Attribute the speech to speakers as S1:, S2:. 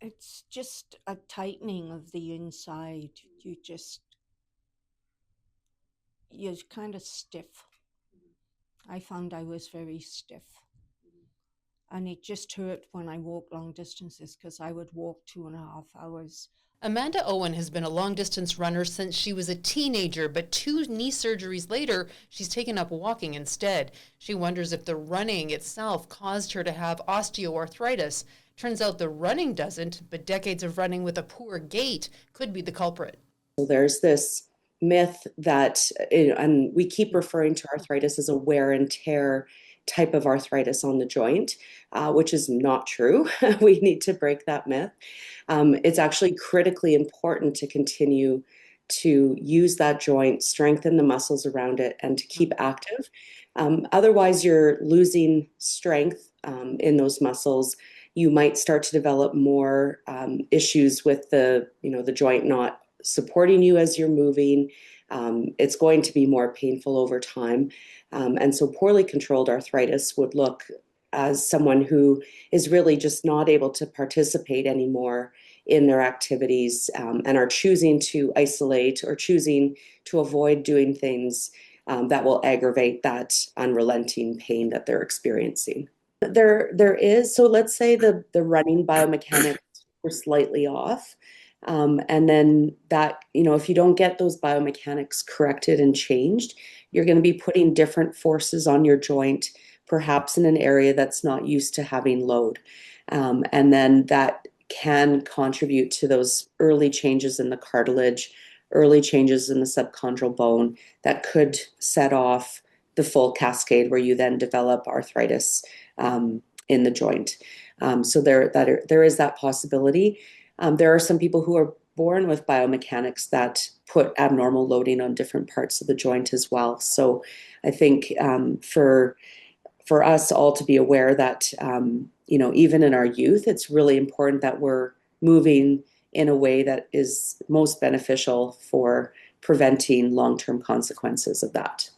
S1: It's just a tightening of the inside. You're kind of stiff. I found I was very stiff. And it just hurt when I walked long distances because I would walk 2.5 hours.
S2: Amanda Owen has been a long distance runner since she was a teenager, but 2 knee surgeries later, she's taken up walking instead. She wonders if the running itself caused her to have osteoarthritis. Turns out the running doesn't, but decades of running with a poor gait could be the culprit.
S3: So there's this myth that, and we keep referring to arthritis as a wear and tear type of arthritis on the joint, which is not true. We need to break that myth. It's actually critically important to continue to use that joint, strengthen the muscles around it, and to keep active. Otherwise, you're losing strength in those muscles. You might start to develop more issues with the joint not supporting you as you're moving. It's going to be more painful over time. And so poorly controlled arthritis would look as someone who is really just not able to participate anymore in their activities, and are choosing to isolate or choosing to avoid doing things that will aggravate that unrelenting pain that they're experiencing. There is, so let's say the running biomechanics were slightly off. And then that, if you don't get those biomechanics corrected and changed, you're going to be putting different forces on your joint, perhaps in an area that's not used to having load. And then that can contribute to those early changes in the cartilage, early changes in the subchondral bone that could set off the full cascade where you then develop arthritis in the joint. So there is that possibility. There are some people who are born with biomechanics that put abnormal loading on different parts of the joint as well. So I think for us all to be aware that even in our youth, it's really important that we're moving in a way that is most beneficial for preventing long-term consequences of that.